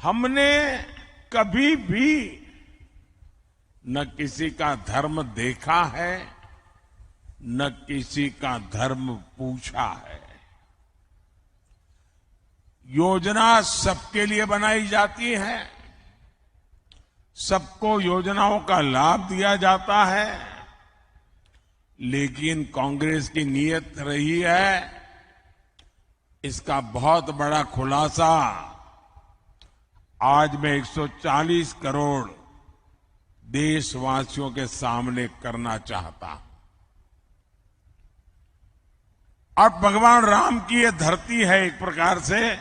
हमने कभी भी न किसी का धर्म देखा है, न किसी का धर्म पूछा है। योजना सबके लिए बनाई जाती है, सबको योजनाओं का लाभ दिया जाता है, लेकिन कांग्रेस की नीयत रही है, इसका बहुत बड़ा खुलासा आज मैं 140 करोड़ देशवासियों के सामने करना चाहता हूं। और भगवान राम की ये धरती है एक प्रकार से,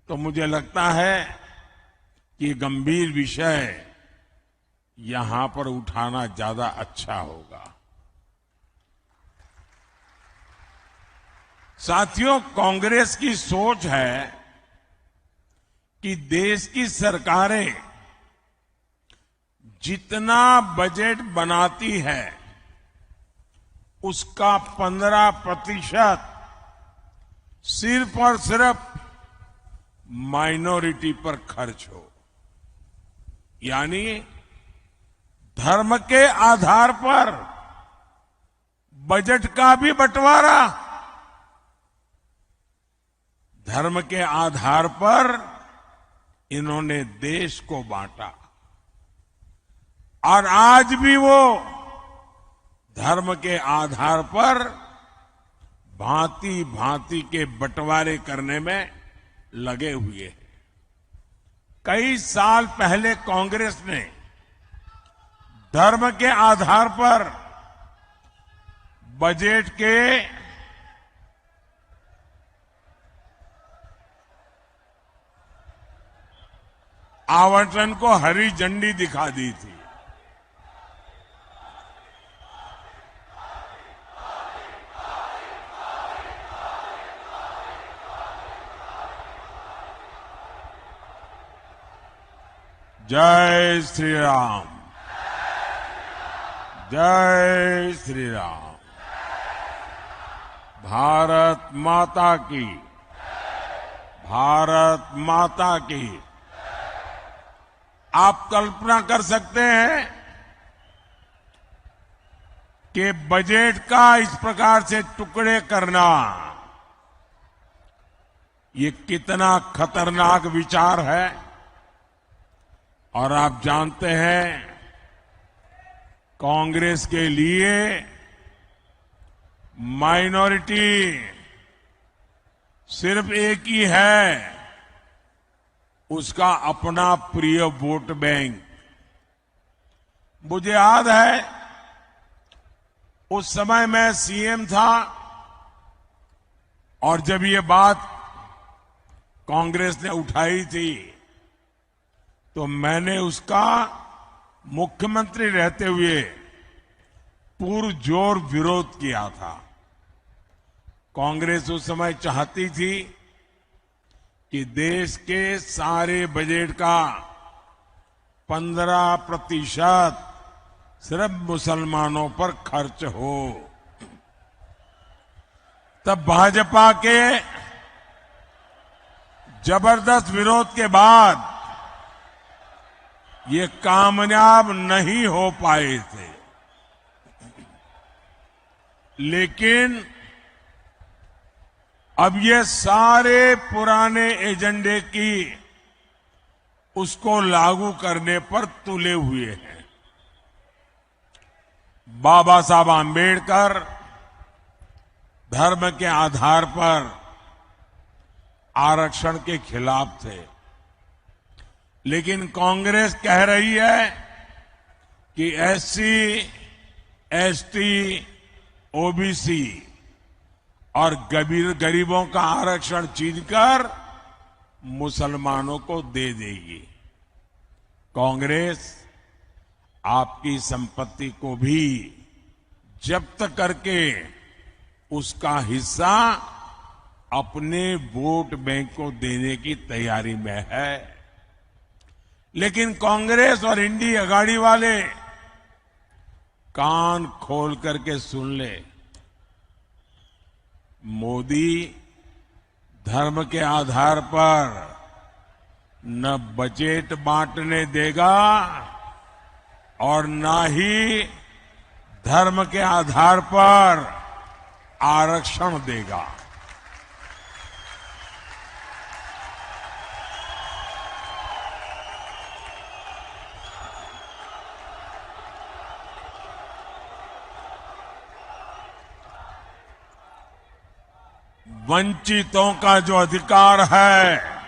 तो मुझे लगता है कि गंभीर विषय यहां पर उठाना ज्यादा अच्छा होगा। साथियों, कांग्रेस की सोच है कि देश की सरकारें जितना बजट बनाती है उसका 15% सिर्फ और सिर्फ माइनॉरिटी पर खर्च हो, यानी धर्म के आधार पर बजट का भी बंटवारा, धर्म के आधार पर इन्होंने देश को बांटा और आज भी वो धर्म के आधार पर भांति भांति के बंटवारे करने में लगे हुए हैं। कई साल पहले कांग्रेस ने धर्म के आधार पर बजट के आवंटन को हरी झंडी दिखा दी थी। जय श्री राम, जय श्री राम। भारत माता की, भारत माता की। आप कल्पना कर सकते हैं कि बजट का इस प्रकार से टुकड़े करना ये कितना खतरनाक विचार है। और आप जानते हैं कांग्रेस के लिए माइनॉरिटी सिर्फ एक ही है, उसका अपना प्रिय वोट बैंक। मुझे याद है उस समय मैं सीएम था और जब ये बात कांग्रेस ने उठाई थी तो मैंने उसका मुख्यमंत्री रहते हुए पुरजोर विरोध किया था। कांग्रेस उस समय चाहती थी कि देश के सारे बजट का 15% सिर्फ मुसलमानों पर खर्च हो। तब भाजपा के जबरदस्त विरोध के बाद ये कामयाब नहीं हो पाए थे, लेकिन अब ये सारे पुराने एजेंडे की उसको लागू करने पर तुले हुए हैं। बाबा साहब आंबेडकर धर्म के आधार पर आरक्षण के खिलाफ थे, लेकिन कांग्रेस कह रही है कि एससी, एसटी, ओबीसी और गरीबों का आरक्षण छीनकर मुसलमानों को दे देगी। कांग्रेस आपकी संपत्ति को भी जब्त करके उसका हिस्सा अपने वोट बैंक को देने की तैयारी में है। लेकिन कांग्रेस और इंडी अगाड़ी वाले कान खोल करके सुन ले, मोदी धर्म के आधार पर न बजट बांटने देगा और न ही धर्म के आधार पर आरक्षण देगा। वंचितों का जो अधिकार है,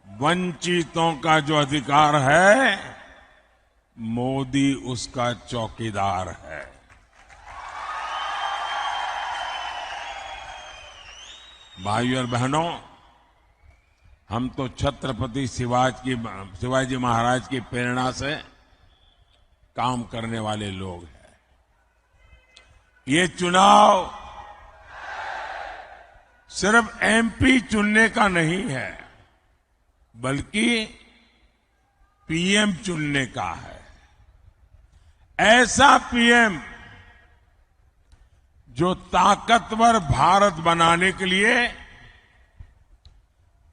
वंचितों का जो अधिकार है, मोदी उसका चौकीदार है। भाइयों और बहनों, हम तो छत्रपति शिवाजी महाराज की प्रेरणा से काम करने वाले लोग हैं। ये चुनाव सिर्फ एमपी चुनने का नहीं है, बल्कि पीएम चुनने का है। ऐसा पीएम जो ताकतवर भारत बनाने के लिए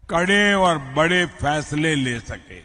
कड़े और बड़े फैसले ले सके।